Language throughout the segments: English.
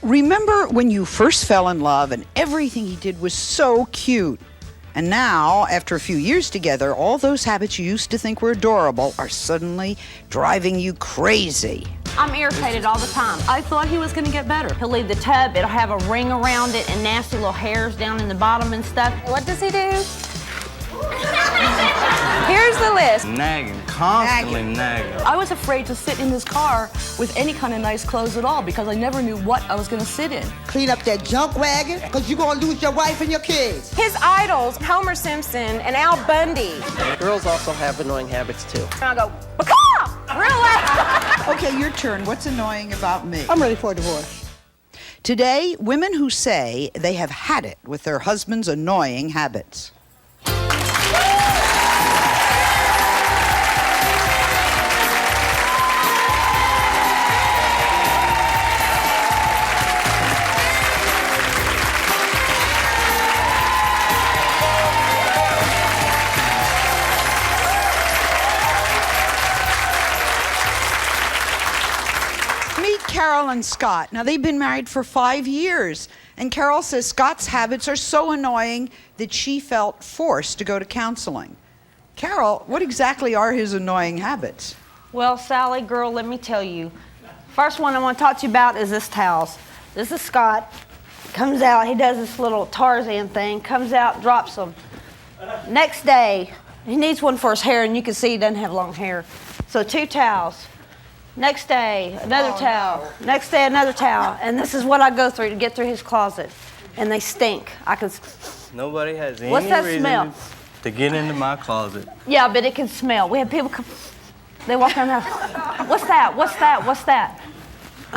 Remember when you first fell in love and everything he did was so cute? And now, after a few years together, all those habits you used to think were adorable are suddenly driving you crazy. I'm irritated all the time. I thought he was gonna get better. He'll leave the tub, it'll have a ring around it and nasty little hairs down in the bottom and stuff. What does he do? Here's the list. Nagging, constantly nagging. I was afraid to sit in this car with any kind of nice clothes at all because I never knew what I was gonna sit in. Clean up that junk wagon, because you're gonna lose your wife and your kids. His idols, Homer Simpson and Al Bundy. Girls also have annoying habits too. And I go, "Bacaw!" Real loud. Okay, your turn. What's annoying about me? I'm ready for a divorce. Today, women who say they have had it with their husband's annoying habits. Meet Carol and Scott. Now, they've been married for 5 years, and Carol says Scott's habits are so annoying that she felt forced to go to counseling. Carol, what exactly are his annoying habits? Well, Sally, girl, let me tell you. First one I want to talk to you about is this towels. This is Scott. Comes out, he does this little Tarzan thing, comes out, drops them. Next day, he needs one for his hair, and you can see he doesn't have long hair. So 2 towels. Next day, another towel. No. Next day, another towel. And this is what I go through to get through his closet. And they stink. Nobody has any What's that reason smell? to get into my closet. Yeah, but it can smell. We have people come, they walk around the house. What's that? What's that? What's that?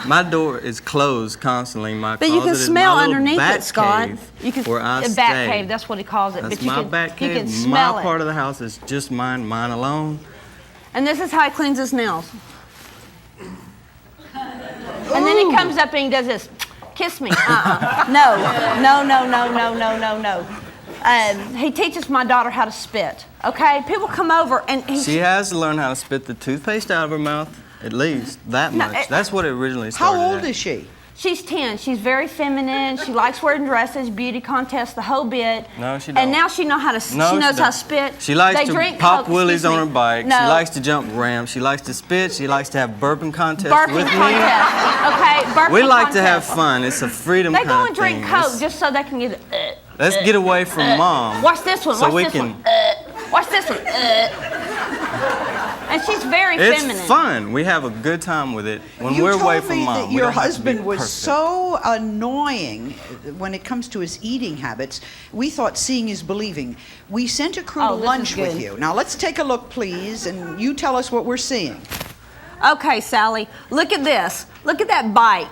My door is closed constantly. My But closet you can is smell my little underneath bat it, Scott. cave You can where I a stay. bat cave, that's what he calls it. That's but you my can, bat cave. You can smell my it. part of the house is just mine alone. And this is how he cleans his nails. And then he comes up and he does this. Kiss me. No. He teaches my daughter how to spit. Okay? People come over and She has to learn how to spit the toothpaste out of her mouth, at least that much. That's what it originally started. How old at. is she? She's 10. She's very feminine. She likes wearing dresses, beauty contests, the whole bit. No, she don't. And now she knows how to. She knows how to spit. She likes They to drink pop Coke, wheelies excuse on me. her bike. No. She likes to jump ramps. She likes to spit. She likes to have burping contests Burping with contest. Okay, burping me. We like to have contest. fun. It's a freedom They kind go of and drink thing. Coke It's- just so they can get. Let's get away from mom. Watch this one. So Watch we this can. one. Watch this one. And she's very It's feminine. fun. We have a good time with it when You we're told away from me mom. that We your don't have to be husband was perfect. so annoying when it comes to his eating habits. We thought seeing is believing. We sent a crew Oh, to this is lunch with good. you. Now let's take a look, please, and you tell us what we're seeing. Okay, Sally, look at this. Look at that bite.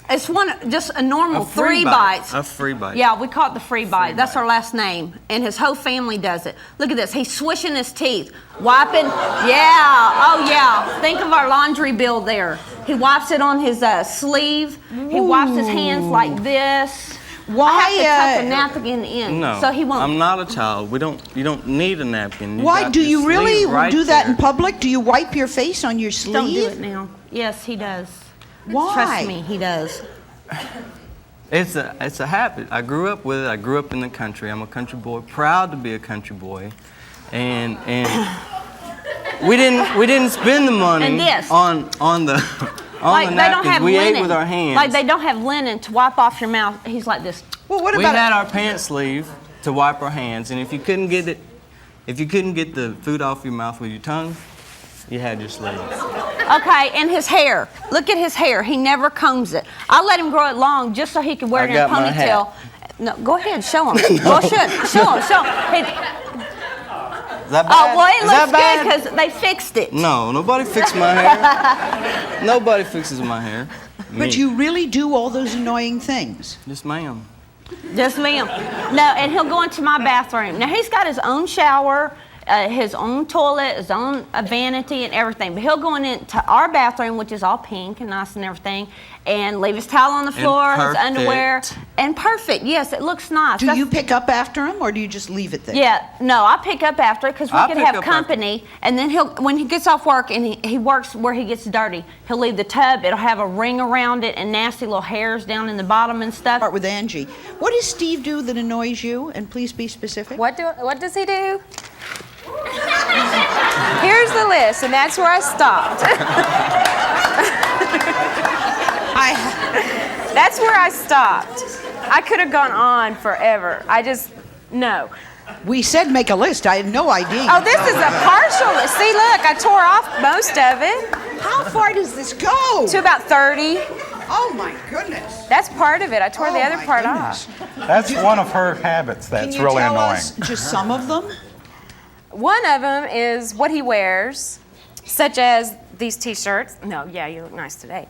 It's just a normal A free 3 bite. bites. A free bite. Yeah, we call it the free bite. That's bite. our last name. And his whole family does it. Look at this. He's swishing his teeth, wiping. Yeah. Oh, yeah. Think of our laundry bill there. He wipes it on his sleeve. He wipes his hands like this. Why? I have to tuck the napkin in No, so he won't. I'm not a child. You don't need a napkin. You Why got do your you really sleeve right do that there. in public? Do you wipe your face on your sleeve? Don't do it now. Yes, he does. Why? Trust me, he does. It's a habit. I grew up with it. I grew up in the country. I'm a country boy, proud to be a country boy, and we didn't spend the money And this. on the Like the they don't napkins. have We linen. ate with our hands. Like they don't have linen to wipe off your mouth. He's like this. Well, what We about had our pants sleeve to wipe our hands, and if you couldn't get the food off your mouth with your tongue, you had your sleeves. Okay, and his hair. Look at his hair. He never combs it. I let him grow it long just so he could wear it in a got my ponytail. No, go ahead, show him. Go ahead, show him. Is that bad? Oh, well, it Is that looks bad? good because they fixed it. No, nobody fixed my hair. Nobody fixes my hair. But Me. you really do all those annoying things. Yes, ma'am. Just me. No, and he'll go into my bathroom. Now, he's got his own shower, his own toilet, his own vanity and everything. But he'll go into our bathroom, which is all pink and nice and everything, and leave his towel on the floor, his underwear. And perfect. Yes, it looks nice. Do you pick up after him, or do you just leave it there? Yeah, no, I pick up after it because we can have company. And then when he gets off work and he works where he gets dirty, he'll leave the tub. It'll have a ring around it and nasty little hairs down in the bottom and stuff. Start with Angie. What does Steve do that annoys you? And please be specific. What does he do? Here's the list, and that's where I stopped. That's where I stopped. I could have gone on forever. No. We said make a list. I had no idea. Oh, this is a partial list. See, look, I tore off most of it. How far does this go? To about 30. Oh, my goodness. That's part of it. I tore the other part off. That's one of her habits that's really Can you tell annoying. us just some of them? One of them is what he wears, such as these T-shirts. No, yeah, you look nice today.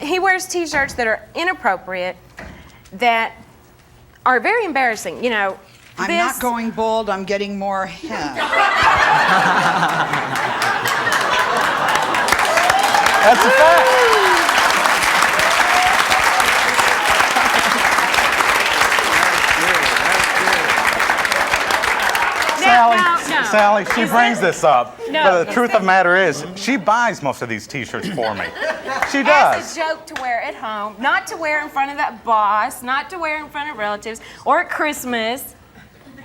He wears T-shirts that are inappropriate, that are very embarrassing. You know, I'm not going bald. I'm getting more hair. That's a fact. Sally, she brings this up. But the truth of the matter is, she buys most of these T-shirts for me. She does. As a joke to wear at home, not to wear in front of that boss, not to wear in front of relatives, or at Christmas.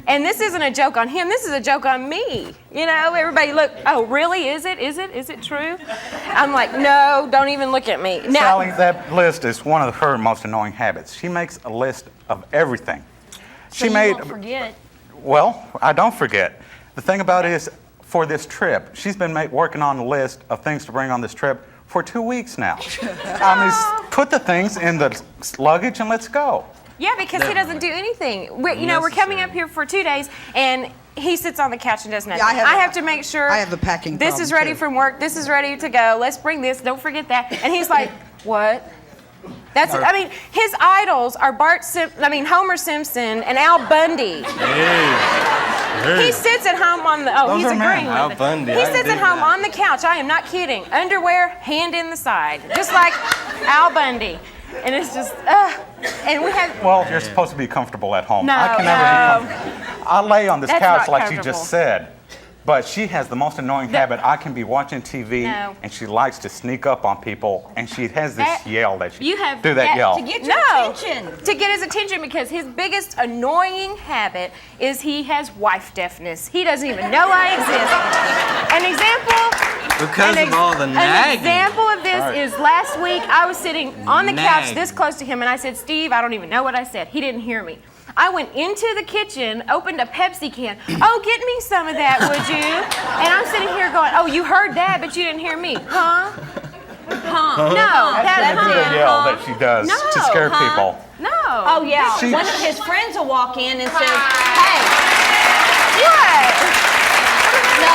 And this isn't a joke on him, this is a joke on me. You know, everybody look, oh, really, is it? Is it true? I'm like, no, don't even look at me. Now, Sally, that list is one of her most annoying habits. She makes a list of everything. So you won't forget. Well, I don't forget. The thing about it is, for this trip, she's been working on a list of things to bring on this trip for 2 weeks now. I mean, put the things in the luggage and let's go. yeah, because he doesn't do anything. We're coming up here for 2 days, and he sits on the couch and does nothing. Yeah, I have to make sure I have a packing this problem, is ready too. from work, this is ready to go, let's bring this, don't forget that. And he's like, what? I mean, his idols are Homer Simpson and Al Bundy. He sits at home on the, he's agreeing with it. Bundy, He sits at home on the couch, I am not kidding, underwear, hand in the side, just like Al Bundy. And it's just, and we have... Well, you're supposed to be comfortable at home. No, I can never be comfortable. I lay on this That's couch not like you comfortable. just said. But she has the most annoying habit. I can be watching TV, No. and she likes to sneak up on people, and she has this yell that she... You have do that yell. To get your attention. To get his attention, because his biggest annoying habit is he has wife deafness. He doesn't even know I exist. An example All the An nagging. example of this is last week I was sitting on the couch Nagging. this close to him and I said, Steve, I don't even know what I said. He didn't hear me. I went into the kitchen, opened a Pepsi can. Oh, get me some of that, would you? And I'm sitting here going, oh, you heard that, but you didn't hear me. Huh? No, That's a good yell that she does to scare people. No. Oh, yeah. She- One of his friends will walk in and say, hey, What? no.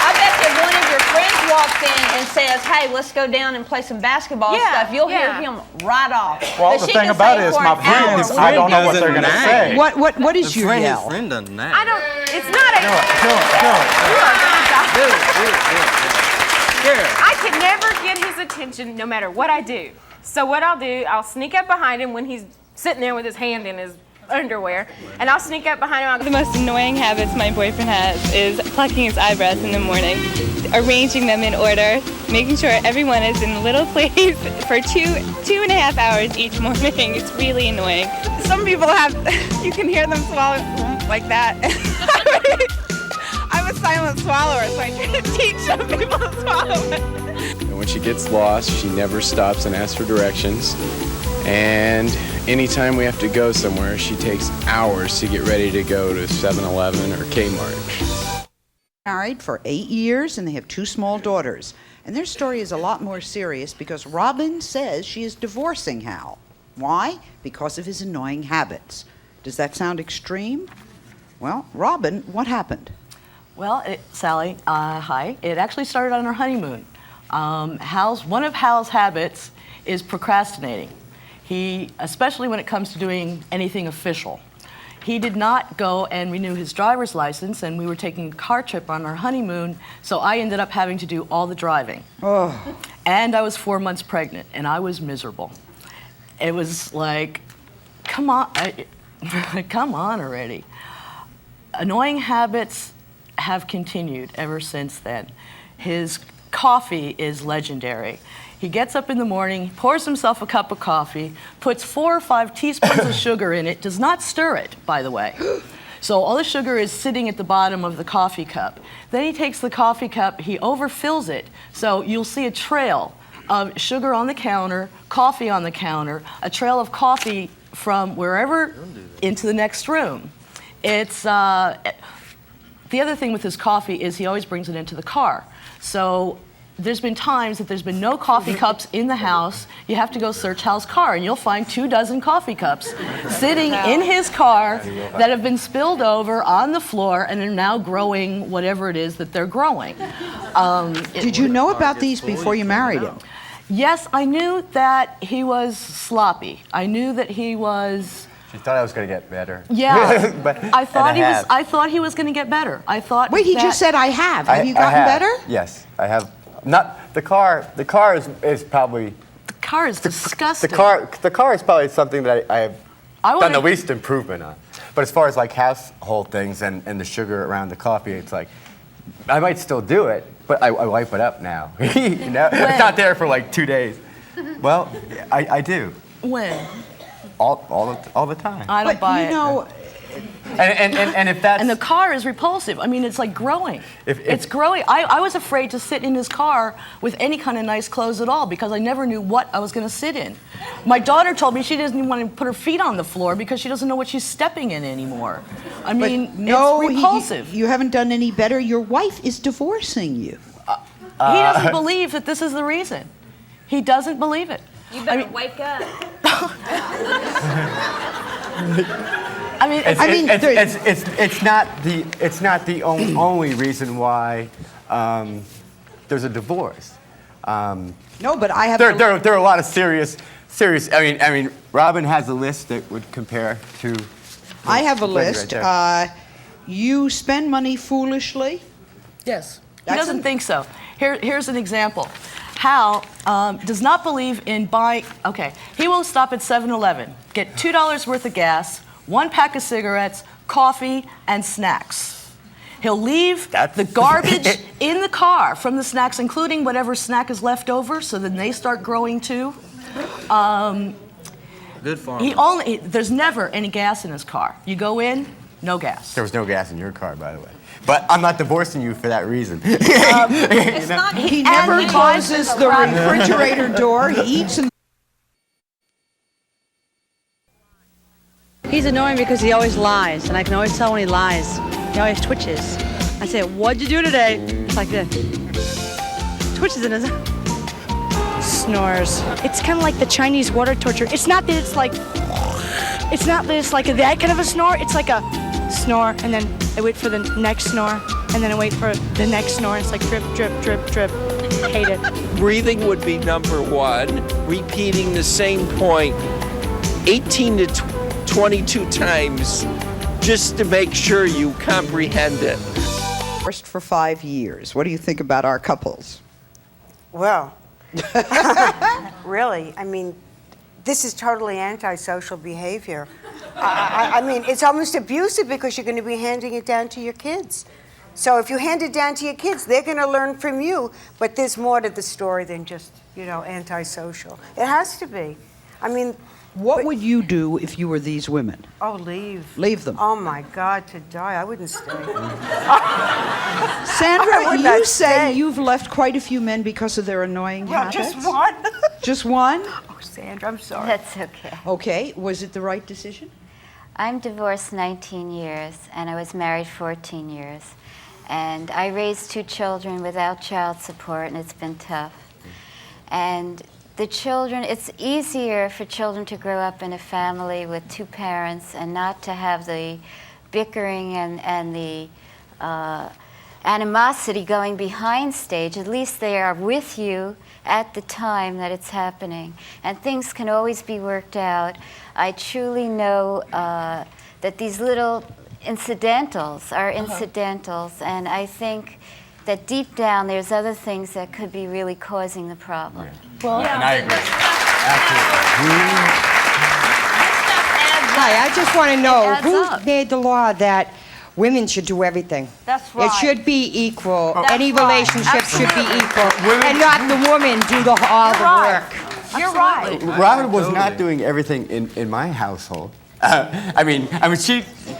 I bet you one of your friends walks in and says, hey, let's go down and play some basketball Yeah, stuff. You'll hear yeah. him right off. Well, But the she thing can about say it is for my an hour, friends, I don't know what they're going to doesn't say. nag. What is your His yell? friend doesn't nag. I don't, it's not a, Do it. I can never get his attention no matter what I do. So what I'll do, I'll sneak up behind him when he's sitting there with his hand in his underwear, and I'll sneak up behind him. The most annoying habits my boyfriend has is plucking his eyebrows in the morning, arranging them in order, making sure everyone is in a little place for two and a half hours each morning. It's really annoying. Some people have, you can hear them swallow like that. I'm a silent swallower, so I try to teach some people to swallow. And when she gets lost, she never stops and asks for directions. And anytime we have to go somewhere, she takes hours to get ready to go to 7-Eleven or Kmart. Married for 8 years, and they have 2 small daughters. And their story is a lot more serious because Robin says she is divorcing Hal. Why? Because of his annoying habits. Does that sound extreme? Well, Robin, what happened? Well, Sally, hi. It actually started on our honeymoon. One of Hal's habits is procrastinating. He, especially when it comes to doing anything official. He did not go and renew his driver's license, and we were taking a car trip on our honeymoon, so I ended up having to do all the driving. Oh. And I was 4 months pregnant, and I was miserable. It was like, come on, come on already. Annoying habits have continued ever since then. His coffee is legendary. He gets up in the morning, pours himself a cup of coffee, puts 4 or 5 teaspoons of sugar in it, does not stir it, by the way. So all the sugar is sitting at the bottom of the coffee cup. Then he takes the coffee cup, he overfills it, so you'll see a trail of sugar on the counter, coffee on the counter, a trail of coffee from wherever into the next room. It's, the other thing with his coffee is he always brings it into the car. So there's been times that there's been no coffee cups in the house. You have to go search Hal's car, and you'll find 24 coffee cups sitting in his car that have been spilled over on the floor and are now growing whatever it is that they're growing. Did you know about these before you married him? Yes, I knew that he was sloppy. I knew that he was. She thought I was going to get better. Yeah, but, I thought he was going to get better. I thought. Wait, he just said I have. Have you gotten better? Yes, I have. Not the car. The car is probably. The car is disgusting. The car is probably something that I have done the least improvement on. But as far as like household things and the sugar around the coffee, it's like I might still do it, but I wipe it up now. You know, it's not there for like 2 days. Well, I do. When? All the time. I don't buy it. And if that's... And the car is repulsive. I mean, it's like growing. It's growing. I was afraid to sit in his car with any kind of nice clothes at all because I never knew what I was going to sit in. My daughter told me she doesn't even want to put her feet on the floor because she doesn't know what she's stepping in anymore. I mean, it's repulsive. You haven't done any better. Your wife is divorcing you. He doesn't believe that this is the reason. He doesn't believe it. You better wake up. It's not the only reason why there's a divorce. No, but I have. There are a lot of serious. I mean, Robin has a list that would compare to. I have a list. You spend money foolishly. Yes. He doesn't think so. Here's an example. Hal does not believe in buying. Okay, he will stop at 7-Eleven, get $2 worth of gas, 1 pack of cigarettes, coffee, and snacks. He'll leave the garbage in the car from the snacks, including whatever snack is left over, so then they start growing too. Good farmer. There's never any gas in his car. You go in, no gas. There was no gas in your car, by the way. But I'm not divorcing you for that reason. He never closes the refrigerator door. He eats in. He's annoying because he always lies, and I can always tell when he lies. He always twitches. I say, "What'd you do today?" It's like this. Twitches in his snores. It's kind of like the Chinese water torture. It's not that it's like that kind of a snore. It's like a snore, and then I wait for the next snore, and then I wait for the next snore. It's like drip, drip, drip, drip. I hate it. Breathing would be number 1. Repeating the same point 18 to 22 times just to make sure you comprehend it. Divorced for 5 years. What do you think about our couples? Well, really, I mean, this is totally antisocial behavior. I mean, it's almost abusive because you're going to be handing it down to your kids. So if you hand it down to your kids, they're going to learn from you. But there's more to the story than just, antisocial. It has to be. I mean... What would you do if you were these women? Oh, leave. Leave them. Oh, my God, to die. I wouldn't stay. Sandra, you say you've left quite a few men because of their annoying habits. Just one. Just one? Oh, Sandra, I'm sorry. That's okay. Okay. Was it the right decision? I'm divorced 19 years, and I was married 14 years. And I raised 2 children without child support, and it's been tough. And the children, it's easier for children to grow up in a family with 2 parents and not to have the bickering and the animosity going behind stage. At least they are with you at the time that it's happening. And things can always be worked out. I truly know that these little incidentals are incidentals, and I think that deep down there's other things that could be really causing the problem. Well, and I agree. Hi, I just want to know who made the law that women should do everything? That's right. It should be equal. That's Any right. relationship should be Absolutely. equal, and not the woman do all the work. You're right. Robin was not doing everything in my household. I mean,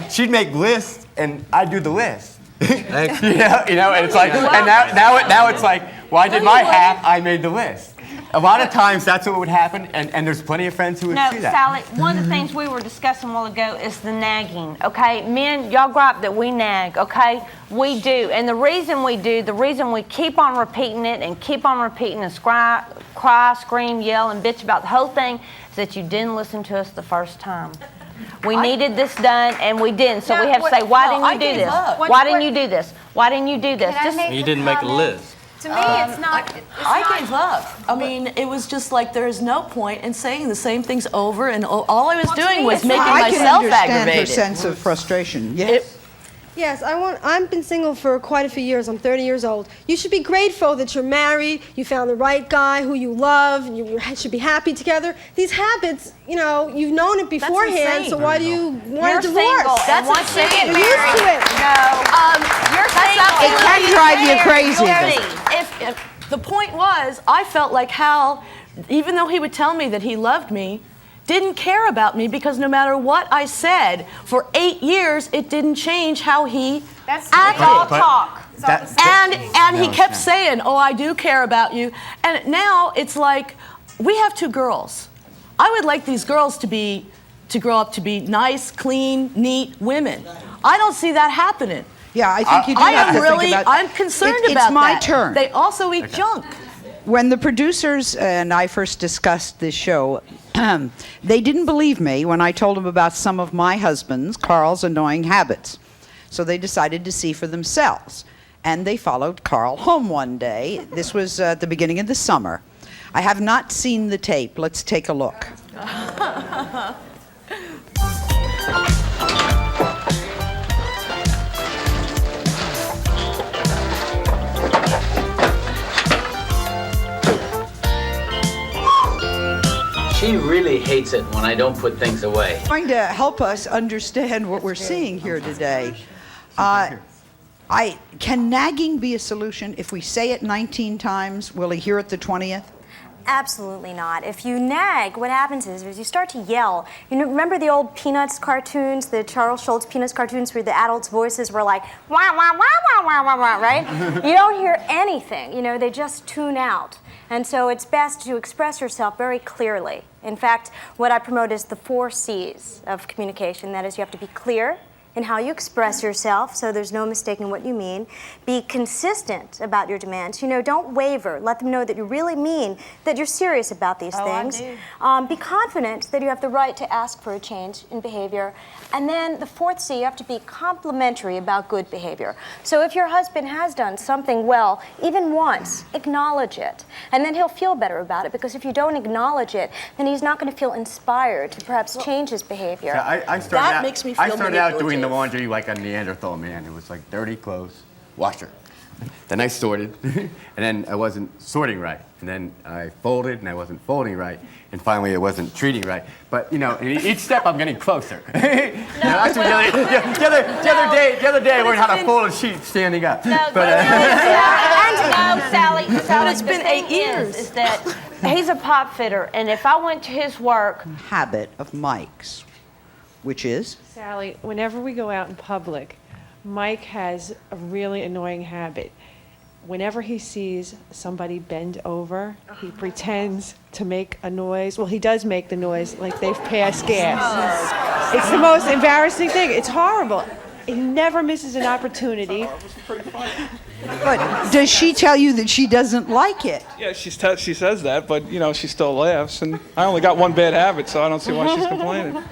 she'd make lists, and I'd do the list. you know, and it's like, and now it's like, well, I did my half, I made the list. A lot of times that's what would happen, and there's plenty of friends who would No, see that. Sally, one of the things we were discussing a while ago is the nagging, okay? Men, y'all gripe that we nag, okay? We do. And the reason we do, the reason we keep on repeating it and keep on repeating and cry, scream, yell, and bitch about the whole thing is that you didn't listen to us the first time. We needed this done, and we didn't. So we have to say, why didn't you do this? Why didn't you do this? Why didn't you do this? You didn't make a list. To me, it's not. I gave up. I mean, it was just like there is no point in saying the same things over, and all I was doing was making myself I can understand aggravated. her sense of frustration. Yes. Yes, I've been single for quite a few years. I'm 30 years old. You should be grateful that you're married, you found the right guy who you love, and you should be happy together. These habits, you know, you've known it beforehand, so why do you want a divorce? Single, That's once you get insane. You're used to it. You're single. It can drive you crazy. If the point was, I felt like Hal, even though he would tell me that he loved me, didn't care about me because no matter what I said for 8 years, it didn't change how he acted. all talk. And he kept saying, "Oh, I do care about you." And now it's like we have 2 girls. I would like these girls to grow up to be nice, clean, neat women. I don't see that happening. Yeah, I think you do have to think about. I'm concerned about that. It's my turn. They also eat junk. When the producers and I first discussed this show, they didn't believe me when I told them about some of my husband's, Carl's, annoying habits. So they decided to see for themselves. And they followed Carl home one day. This was at the beginning of the summer. I have not seen the tape. Let's take a look. She really hates it when I don't put things away. Trying to help us understand what we're seeing here today. Can nagging be a solution? If we say it 19 times, will he hear it the 20th? Absolutely not. If you nag, what happens is you start to yell. You know, remember the old Peanuts cartoons, the Charles Schulz Peanuts cartoons where the adults' voices were like, wah, wah, wah, wah, wah, wah, wah, right? You don't hear anything. You know, they just tune out. And so it's best to express yourself very clearly. In fact, what I promote is the 4 C's of communication. That is, you have to be clear in how you express yourself, so there's no mistaking what you mean. Be consistent about your demands. You know, don't waver. Let them know that you really mean that you're serious about these things. Be confident that you have the right to ask for a change in behavior. And then the 4th C, you have to be complimentary about good behavior. So if your husband has done something well, even once, acknowledge it. And then he'll feel better about it, because if you don't acknowledge it, then he's not going to feel inspired to perhaps change his behavior. Yeah, I started out doing the laundry like a Neanderthal man. It was like dirty clothes, washer. Then I sorted, and then I wasn't sorting right. And then I folded, and I wasn't folding right. And finally, I wasn't treating right. But, you know, in each step, I'm getting closer. The other day, I learned how to fold a sheet standing up. Sally, it's been 8 years. Is that he's a pipe fitter, and if I went to his work... Habit of Mike's, which is? Sally, whenever we go out in public, Mike has a really annoying habit. Whenever he sees somebody bend over, he pretends to make a noise. Well, he does make the noise like they've passed gas. It's the most embarrassing thing. It's horrible. He never misses an opportunity. But does she tell you that she doesn't like it? Yeah, she says that, but, you know, she still laughs. And I only got one bad habit, so I don't see why she's complaining.